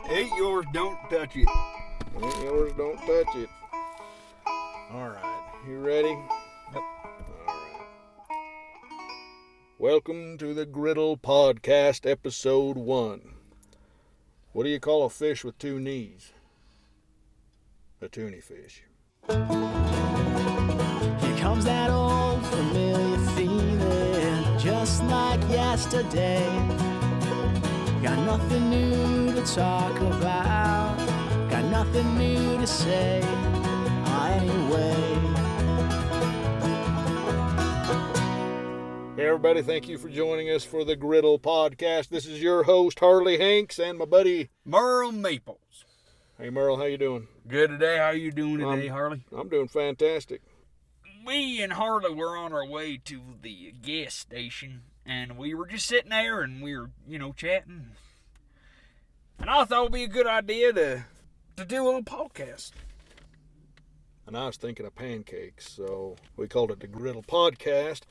Ain't yours, don't touch it. Ain't yours, don't touch it. Alright, you ready? Yep. Alright. Welcome to the Griddle Podcast, Episode 1. What do you call a fish with two knees? A toonie fish. Here comes that old familiar feeling, just like yesterday. Got nothing new to talk about, got nothing new to say. Anyway. Hey everybody, thank you for joining us for the Griddle Podcast. This is your host, Harley Hanks, and my buddy Merle Maples. Hey Merle, how you doing? Good today. How you doing today, Harley? I'm doing fantastic. Me and Harley were on our way to the gas station, and we were just sitting there, and we were, chatting. And I thought it would be a good idea to do a little podcast. And I was thinking of pancakes, so we called it the Griddle Podcast.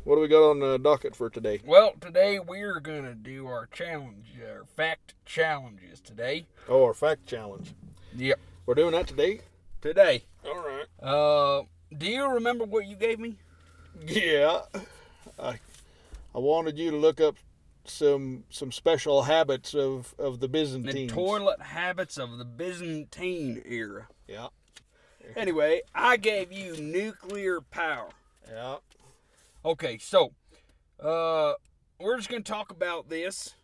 What do we got on the docket for today? Well, today we're going to do our fact challenges today. Oh, our fact challenge. Yep. We're doing that today? Today. All right. Do you remember what you gave me? Yeah. I wanted you to look up some special habits of the Byzantines. The toilet habits of the Byzantine era. Yeah. Anyway, I gave you nuclear power. Yeah. Okay, so we're just going to talk about this.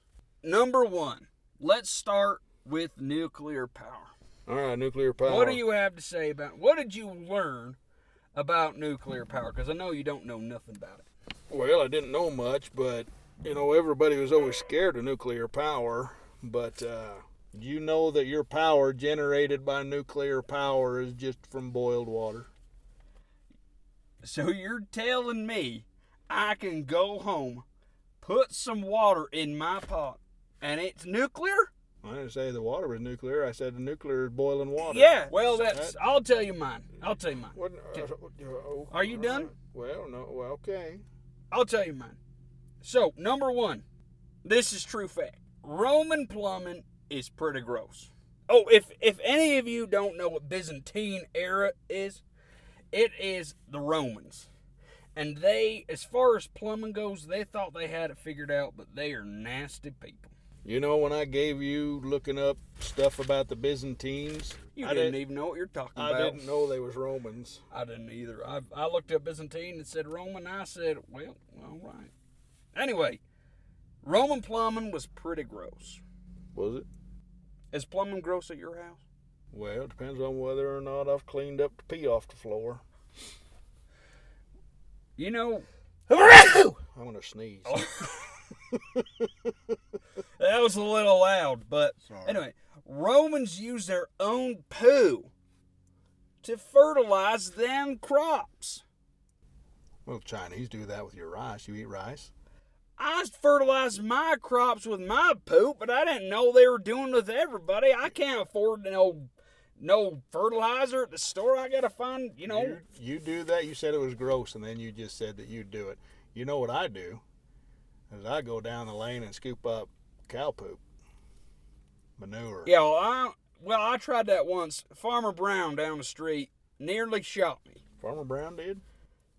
Number one, let's start with nuclear power. All right, nuclear power. What do you have to say about, what did you learn about nuclear power? Because I know you don't know nothing about it. Well, I didn't know much, but, everybody was always scared of nuclear power. But you know that your power generated by nuclear power is just from boiled water. So you're telling me I can go home, put some water in my pot, and it's nuclear? I didn't say the water was nuclear. I said the nuclear is boiling water. Yeah, well, I'll tell you mine. What, Are you done? Well, no. Well, okay. I'll tell you mine. So, number one, this is true fact. Roman plumbing is pretty gross. Oh, if any of you don't know what Byzantine era is, it is the Romans. And they, as far as plumbing goes, they thought they had it figured out, but they are nasty people. When I gave you looking up stuff about the Byzantines, I didn't even know what you're talking about. I didn't know they was Romans. I didn't either. I looked up Byzantine and said Roman. I said, well, all right. Anyway, Roman plumbing was pretty gross. Was it? Is plumbing gross at your house? Well, it depends on whether or not I've cleaned up the pee off the floor. I'm going to sneeze. Oh. That was a little loud, but sorry. Anyway, Romans used their own poo to fertilize them crops. Well, Chinese do that with your rice. You eat rice? I fertilized my crops with my poop, but I didn't know they were doing it with everybody. I can't afford no fertilizer at the store. I gotta find, You do that. You said it was gross, and then you just said that you'd do it. You know what I do? Is I go down the lane and scoop up cow poop, manure. Yeah, I tried that once. Farmer Brown down the street nearly shot me. Farmer Brown did?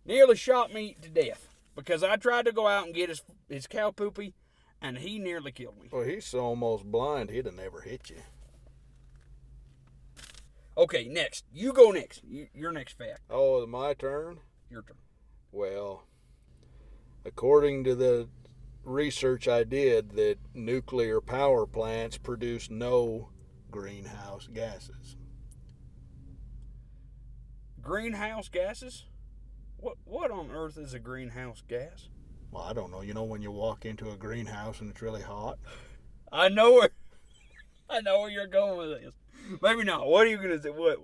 Nearly shot me to death because I tried to go out and get his cow poopy, and he nearly killed me. Well, he's so almost blind, he'd have never hit you. Okay, next. You go next. Your next fact. Oh, my turn? Your turn. Well, according to the research I did, that nuclear power plants produce no greenhouse gases. Greenhouse gases? What on earth is a greenhouse gas? Well, I don't know. When you walk into a greenhouse and it's really hot? I know where you're going with this. Maybe not. What are you going to say? What?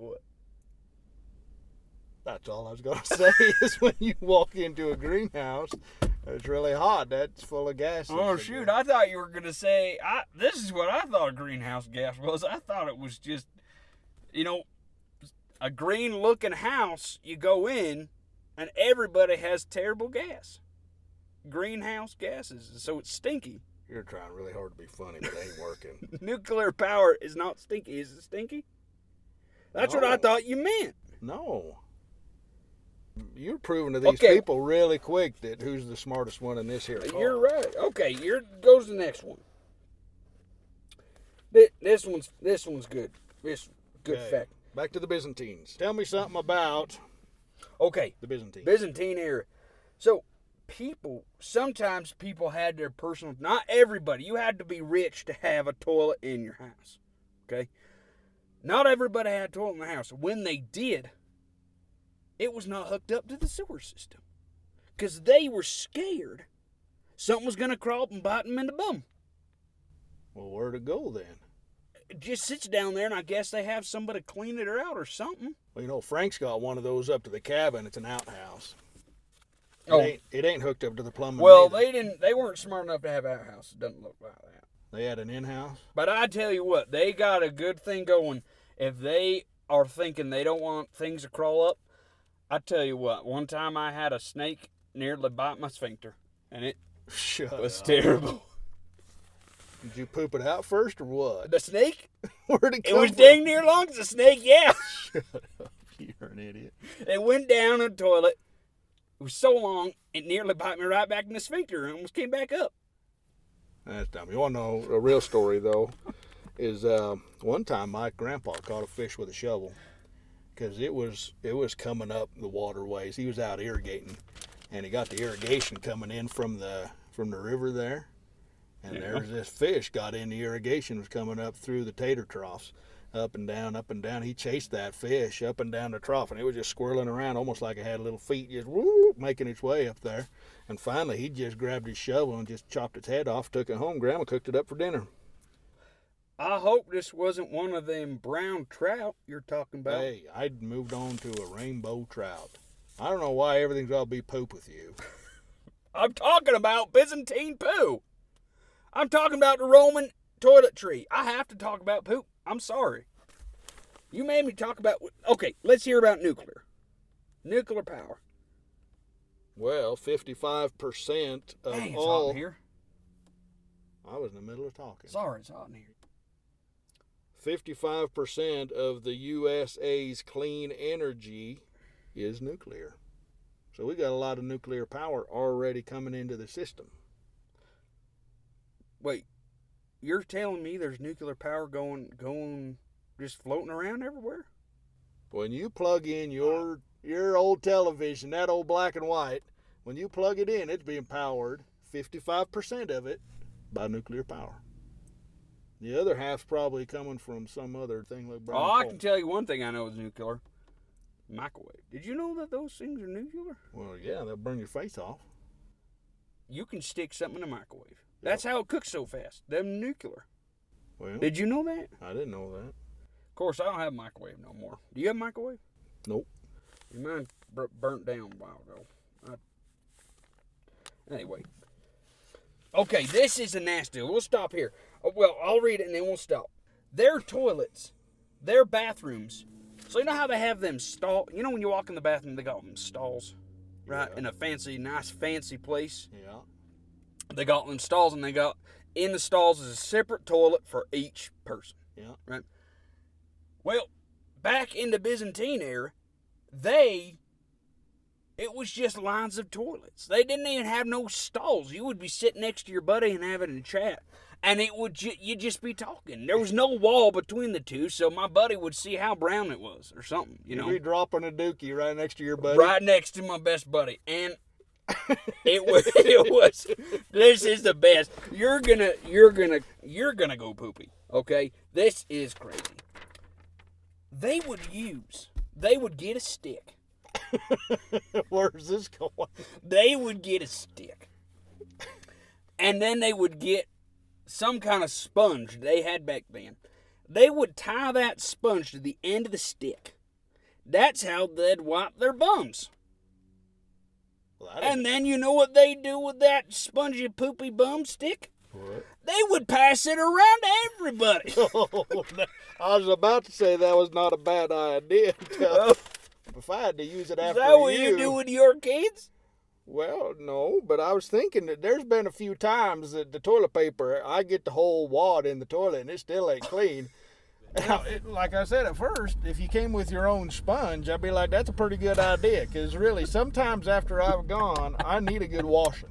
That's all I was going to say is when you walk into a greenhouse, it's really hot. That's full of gases. Oh, shoot. I thought you were going to say, this is what I thought a greenhouse gas was. I thought it was just, a green-looking house. You go in, and everybody has terrible gas. Greenhouse gases. So it's stinky. You're trying really hard to be funny, but it ain't working. Nuclear power is not stinky. Is it stinky? That's what I No. thought you meant. No. You're proving to these Okay. people really quick that who's the smartest one in this here car. You're right. Okay, here goes the next one. This one's good. This good Okay, fact. Back to the Byzantines. Tell me something about Okay, the Byzantines. Byzantine era. So sometimes people had their personal. Not everybody. You had to be rich to have a toilet in your house. Okay, not everybody had a toilet in their house. When they did, it was not hooked up to the sewer system because they were scared something was going to crawl up and bite them in the bum. Well, where'd it go then? It just sits down there, and I guess they have somebody clean it out or something. Well, you know, Frank's got one of those up to the cabin. It's an outhouse. Oh. It ain't hooked up to the plumbing. Well, either. they weren't smart enough to have outhouses. It doesn't look like that. They had an in-house. But I tell you what, they got a good thing going. If they are thinking they don't want things to crawl up, I tell you what, one time I had a snake nearly bite my sphincter, and it Shut was up. terrible. Did you poop it out first or what? The snake? Where'd it It come was from? dang near long as a snake, yeah. Shut up. You're an idiot. It went down the toilet. It was so long, it nearly bit me right back in the sphincter and almost came back up. That's dumb. You want to know a real story, though, is one time my grandpa caught a fish with a shovel because it was coming up the waterways. He was out irrigating, and he got the irrigation coming in from the river there. And Yeah. there's this fish got in the irrigation, was coming up through the tater troughs, up and down, up and down. He chased that fish up and down the trough, and it was just swirling around almost like it had little feet, just woo, making its way up there. And finally, he just grabbed his shovel and just chopped its head off, took it home. Grandma cooked it up for dinner. I hope this wasn't one of them brown trout you're talking about. Hey, I'd moved on to a rainbow trout. I don't know why everything's got to be poop with you. I'm talking about Byzantine poo. I'm talking about the Roman toiletry. I have to talk about poop. I'm sorry. You made me talk about... Okay, let's hear about nuclear. Nuclear power. Well, 55% of Dang, it's hot all... in here. I was in the middle of talking. Sorry, it's hot in here. 55% of the USA's clean energy is nuclear. So we got a lot of nuclear power already coming into the system. Wait, you're telling me there's nuclear power going just floating around everywhere? When you plug in your old television, that old black and white, when you plug it in, it's being powered, 55% of it, by nuclear power. The other half's probably coming from some other thing like brown Oh, I coal. can tell you one thing I know is nuclear. Microwave. Did you know that those things are nuclear? Well, yeah, they'll burn your face off. You can stick something in a microwave. That's how it cooks so fast. Them nuclear. Well, Did you know that? I didn't know that. Of course, I don't have a microwave no more. Do you have a microwave? Nope. Mine burnt down a while ago. Anyway. Okay, this is a nasty. We'll stop here. Well, I'll read it and then we'll stop. Their toilets, their bathrooms. So you know how they have them stall? You know when you walk in the bathroom, they got them stalls, right? Yeah. In a nice fancy place. Yeah. They got them stalls, and they got in the stalls is a separate toilet for each person. Yeah. Right. Well, back in the Byzantine era, it was just lines of toilets. They didn't even have no stalls. You would be sitting next to your buddy and having a chat, and you'd just be talking. There was no wall between the two, so my buddy would see how brown it was or something. You know, You'd be dropping a dookie right next to your buddy. right next to my best buddy, and it was. This is the best. You're gonna go poopy. Okay, this is crazy. They would get a stick. Where's this going? They would get a stick. And then they would get some kind of sponge they had back then. They would tie that sponge to the end of the stick. That's how they'd wipe their bums. Well, And then you know what they do with that spongy poopy bum stick? What? They would pass it around to everybody. Oh, I was about to say that was not a bad idea. If I had to use it Is after that what you you do with your kids? Well, no, but I was thinking that there's been a few times that the toilet paper, I get the whole wad in the toilet and it still ain't clean. Now, like I said at first, if you came with your own sponge, I'd be like, that's a pretty good idea. Because really, sometimes after I've gone, I need a good washing.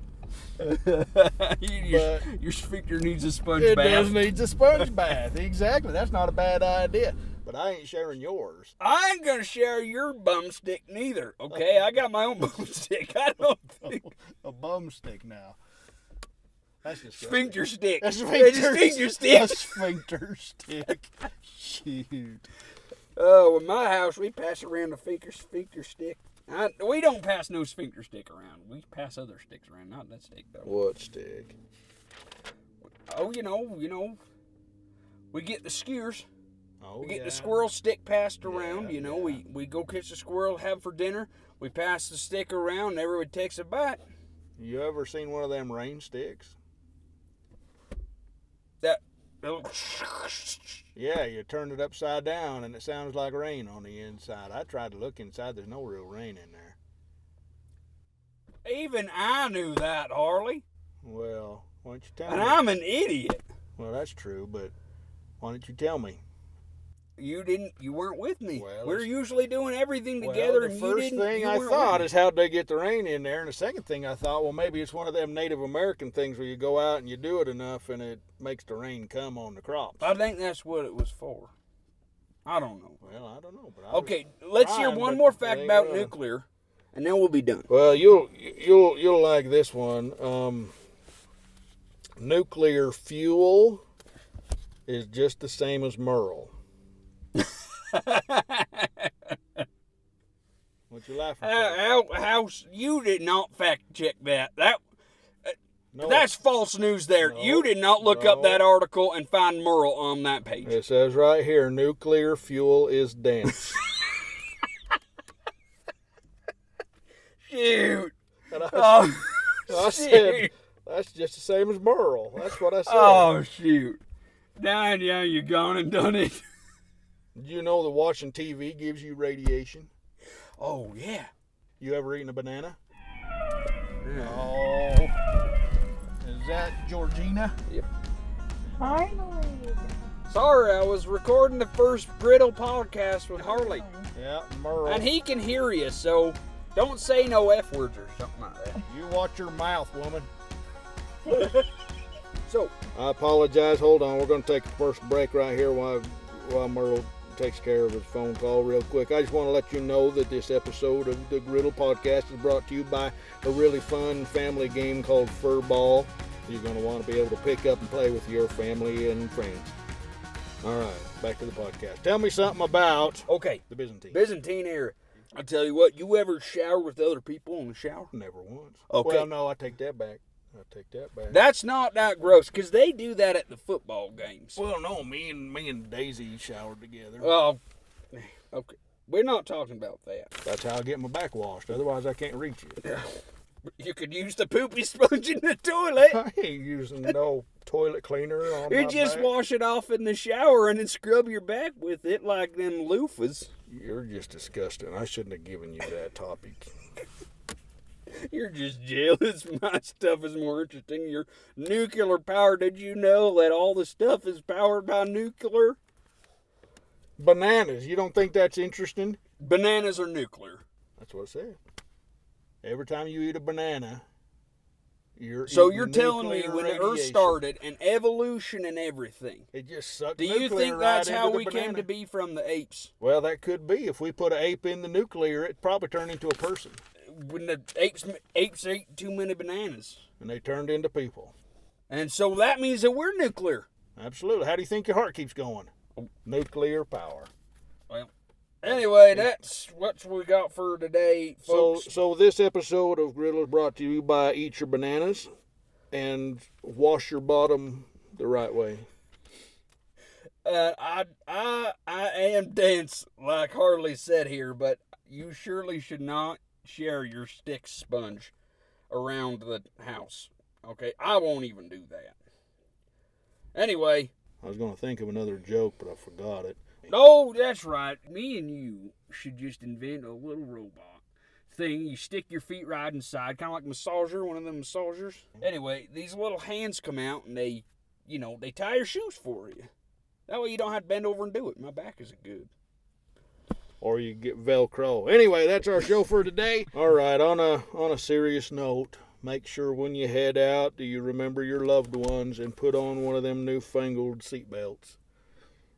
Your sphincter needs a sponge It bath. does need a sponge bath. Exactly. That's not a bad idea. But I ain't sharing yours. I ain't gonna share your bum stick neither. Okay, I got my own bum stick. I don't think A bum stick now. That's just sphincter stick. A It's a sphincter stick. A sphincter stick. Shoot. Oh, in my house we pass around a sphincter stick. We don't pass no sphincter stick around. We pass other sticks around, not that stick though. What stick? Oh, you know, we get the skewers. Oh, We get yeah. the squirrel stick passed around, Yeah. we go catch the squirrel, have for dinner. We pass the stick around, and everybody takes a bite. You ever seen one of them rain sticks? That Yeah, you turn it upside down and it sounds like rain on the inside. I tried to look inside. There's no real rain in there. even I knew that, Harley, Well, why don't you tell and me? I'm an idiot. Well, that's true, but why don't you tell me? You weren't with me. Well, We're it's- usually doing everything together, the and you first didn't. thing you I weren't thought with is how'd they get the rain in there, and the second thing I thought, well, maybe it's one of them Native American things where you go out and you do it enough and it makes the rain come on the crops. me. I think that's what it was for. I don't know. Well, I don't know, but I was Okay, let's hear trying, one but more it fact ain't about gonna- nuclear, and then we'll be done. Well, you'll like this one. Nuclear fuel is just the same as Merle. What you laughing for? How you did not fact check that? No, That's false news there. No, You did not look up no. that article and find Merle on that page. it says right here, nuclear fuel is dense. Shoot. And I Oh, said, shoot. that's just the same as Merle. That's what I said. Oh, shoot. Now you gone and done it. Did you know that watching TV gives you radiation? Oh, yeah. You ever eaten a banana? Yeah. Oh. Is that Georgina? Finally. Sorry, I was recording the first Griddle podcast with Harley. Yeah, Merle. And he can hear you, so don't say no F words or something like that. You watch your mouth, woman. So, I apologize. Hold on. We're going to take a first break right here while Merle takes care of his phone call real quick. I just want to let you know that this episode of the Griddle Podcast is brought to you by a really fun family game called Furball. You're going to want to be able to pick up and play with your family and friends. All right, back to the podcast. Tell me something about okay, the Byzantine. Byzantine era. I tell you what, you ever shower with other people in the shower? Never once. Okay. Well, no, I take that back. That's not that gross, because they do that at the football games. Well, no, me and Daisy showered together. Oh, okay. We're not talking about that. That's how I get my back washed. Otherwise, I can't reach it. You could use the poopy sponge in the toilet. I ain't using no toilet cleaner on You my just back. wash it off in the shower and then scrub your back with it like them loofahs. You're just disgusting. I shouldn't have given you that topic. You're just jealous. My stuff is more interesting. Your nuclear power. Did you know that all the stuff is powered by nuclear? Bananas. You don't think that's interesting? Bananas are nuclear. That's what it said. Every time you eat a banana, So eating you're telling me nuclear when the Earth radiation. started and evolution and everything, It just sucked do you nuclear think that's right how into we the came banana. to be from the apes? Well, that could be. If we put an ape in the nuclear, it'd probably turn into a person. When the apes ate too many bananas. And they turned into people. And so that means that we're nuclear. Absolutely. How do you think your heart keeps going? Nuclear power. Well, anyway, that's what we got for today, folks. So this episode of Griddle is brought to you by Eat Your Bananas and Wash Your Bottom the right way. I am dense, like Harley said here, but you surely should not share your stick sponge around the house. Okay, I won't even do that. Anyway, I was going to think of another joke, but I forgot it. oh, that's right. Me and you should just invent a little robot. thing. You stick your feet right inside, kind of like a massager, one of them massagers. Anyway, these little hands come out and they tie your shoes for you. That way you don't have to bend over and do it. My back isn't good. Or you get Velcro. Anyway, that's our show for today. All right, on a serious note, make sure when you head out, do you remember your loved ones and put on one of them newfangled seat belts.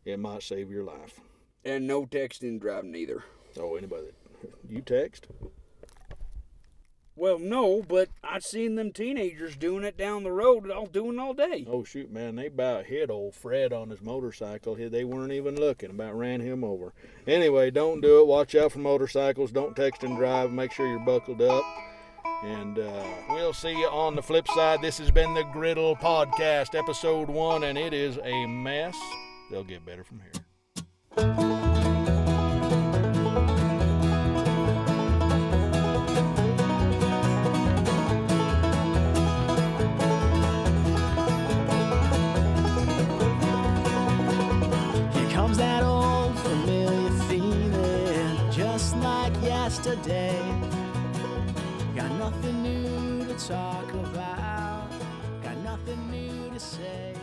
It might save your life. And no texting and driving either. Oh, anybody? You text? Well, no, but I've seen them teenagers doing it down the road, doing all day. Oh, shoot, man. They about hit old Fred on his motorcycle. They weren't even looking. About ran him over. Anyway, don't do it. Watch out for motorcycles. Don't text and drive. Make sure you're buckled up. And we'll see you on the flip side. This has been the Griddle Podcast, Episode 1, and it is a mess. They'll get better from here. That old familiar feeling, just like yesterday. Got nothing new to talk about, got nothing new to say.